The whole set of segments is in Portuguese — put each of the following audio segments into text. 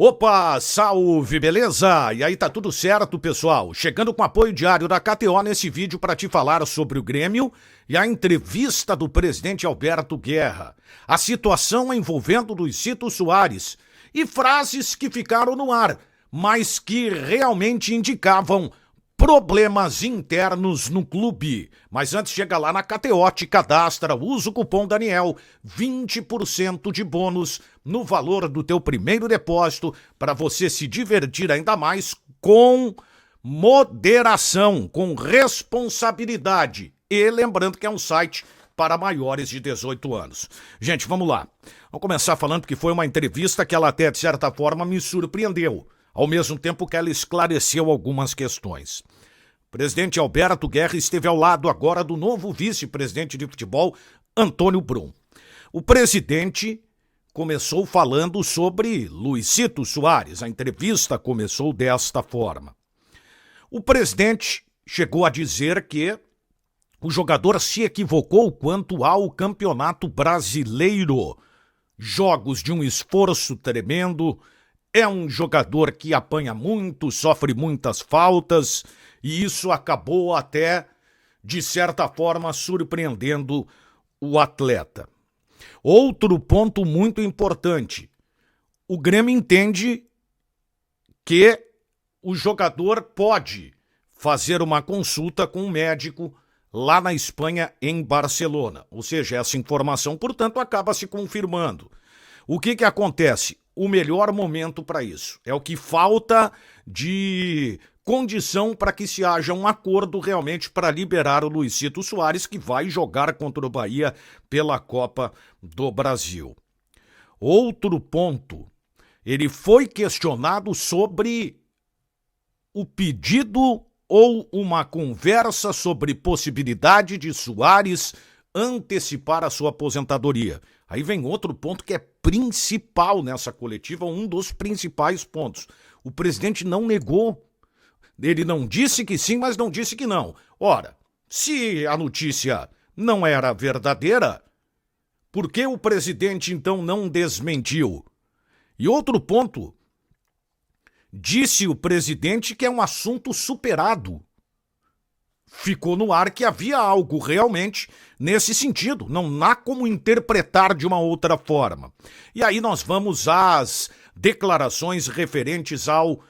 Opa, salve, beleza? E aí, tá tudo certo, pessoal? Chegando com apoio diário da KTO nesse vídeo para te falar sobre o Grêmio e a entrevista do presidente Alberto Guerra, a situação envolvendo Luizito Soares e frases que ficaram no ar, mas que realmente indicavam problemas internos no clube. Mas antes, chega lá na KTO, te cadastra, usa o cupom Daniel, 20% de bônus no valor do teu primeiro depósito para você se divertir ainda mais com moderação, com responsabilidade. E lembrando que é um site para maiores de 18 anos. Gente, vamos lá. Vamos começar falando que foi uma entrevista que ela até, de certa forma, me surpreendeu, ao mesmo tempo que ela esclareceu algumas questões. O presidente Alberto Guerra esteve ao lado agora do novo vice-presidente de futebol, Antônio Brum. O presidente começou falando sobre Luizito Soares. A entrevista começou desta forma. O presidente chegou a dizer que o jogador se equivocou quanto ao Campeonato Brasileiro. Jogos de um esforço tremendo. É um jogador que apanha muito, sofre muitas faltas, e isso acabou até, de certa forma, surpreendendo o atleta. Outro ponto muito importante: o Grêmio entende que o jogador pode fazer uma consulta com um médico lá na Espanha, em Barcelona. Ou seja, essa informação, portanto, acaba se confirmando. O que acontece? O melhor momento para isso. É o que falta de condição para que se haja um acordo realmente para liberar o Luizito Soares, que vai jogar contra o Bahia pela Copa do Brasil. Outro ponto, ele foi questionado sobre o pedido ou uma conversa sobre possibilidade de Soares antecipar a sua aposentadoria. Aí vem outro ponto que é principal nessa coletiva, um dos principais pontos. O presidente não negou. Ele não disse que sim, mas não disse que não. Ora, se a notícia não era verdadeira, por que o presidente então não desmentiu? E outro ponto, disse o presidente que é um assunto superado. Ficou no ar que havia algo realmente nesse sentido. Não há como interpretar de uma outra forma. E aí nós vamos às declarações referentes ao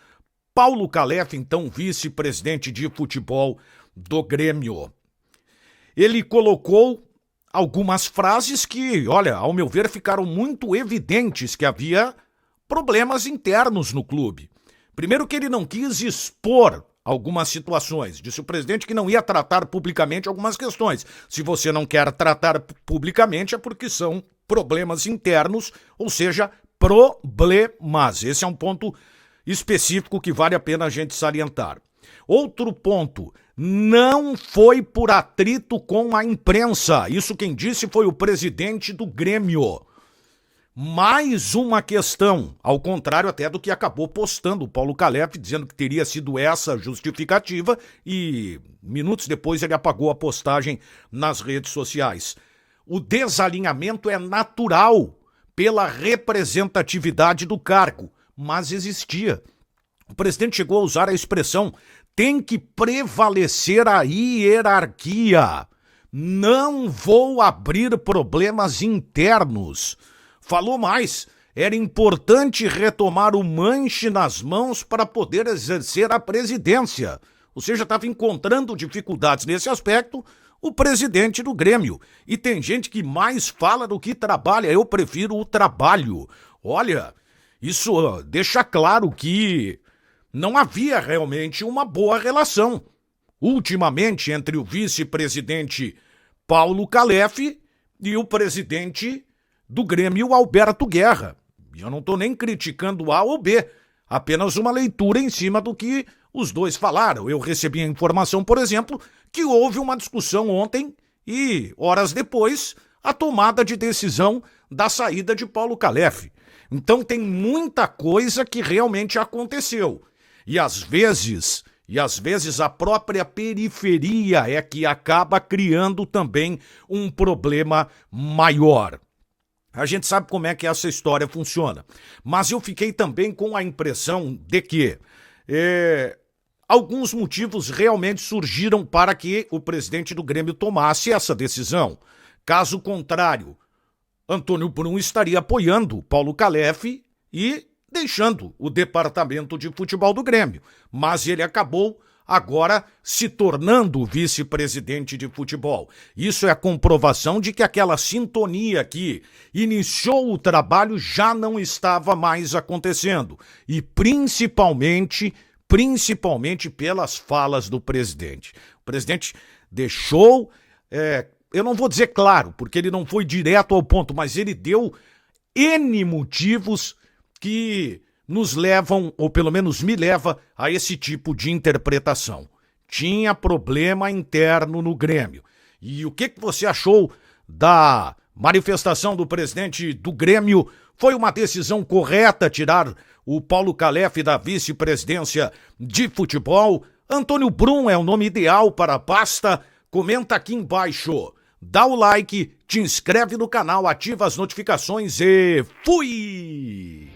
Paulo Calef, então vice-presidente de futebol do Grêmio. Ele colocou algumas frases que, olha, ao meu ver, ficaram muito evidentes que havia problemas internos no clube. Primeiro que ele não quis expor algumas situações. Disse o presidente que não ia tratar publicamente algumas questões. Se você não quer tratar publicamente é porque são problemas internos, ou seja, problemas. Esse é um ponto específico que vale a pena a gente salientar. Outro ponto, não foi por atrito com a imprensa. Isso quem disse foi o presidente do Grêmio. Mais uma questão, ao contrário até do que acabou postando o Paulo Calef, dizendo que teria sido essa justificativa e minutos depois ele apagou a postagem nas redes sociais. O desalinhamento é natural pela representatividade do cargo, mas existia. O presidente chegou a usar a expressão tem que prevalecer a hierarquia. Não vou abrir problemas internos. Falou mais, era importante retomar o manche nas mãos para poder exercer a presidência. Ou seja, estava encontrando dificuldades nesse aspecto o presidente do Grêmio. E tem gente que mais fala do que trabalha. Eu prefiro o trabalho. Olha, isso deixa claro que não havia realmente uma boa relação ultimamente entre o vice-presidente Paulo Calef e o presidente do Grêmio, Alberto Guerra. E eu não estou nem criticando A ou B, apenas uma leitura em cima do que os dois falaram. Eu recebi a informação, por exemplo, que houve uma discussão ontem e, horas depois, a tomada de decisão da saída de Paulo Calef. Então tem muita coisa que realmente aconteceu. E às vezes a própria periferia é que acaba criando também um problema maior. A gente sabe como é que essa história funciona. Mas eu fiquei também com a impressão de que alguns motivos realmente surgiram para que o presidente do Grêmio tomasse essa decisão. Caso contrário, Antônio Brum estaria apoiando Paulo Calef e deixando o departamento de futebol do Grêmio. Mas ele acabou agora se tornando o vice-presidente de futebol. Isso é a comprovação de que aquela sintonia que iniciou o trabalho já não estava mais acontecendo. E principalmente pelas falas do presidente. O presidente deixou, eu não vou dizer claro, porque ele não foi direto ao ponto, mas ele deu N motivos que nos levam, ou pelo menos me leva, a esse tipo de interpretação. Tinha problema interno no Grêmio. E o que você achou da manifestação do presidente do Grêmio? Foi uma decisão correta tirar o Paulo Calef da vice-presidência de futebol? Antônio Brum é o nome ideal para a pasta? Comenta aqui embaixo. Dá o like, te inscreve no canal, ativa as notificações e fui!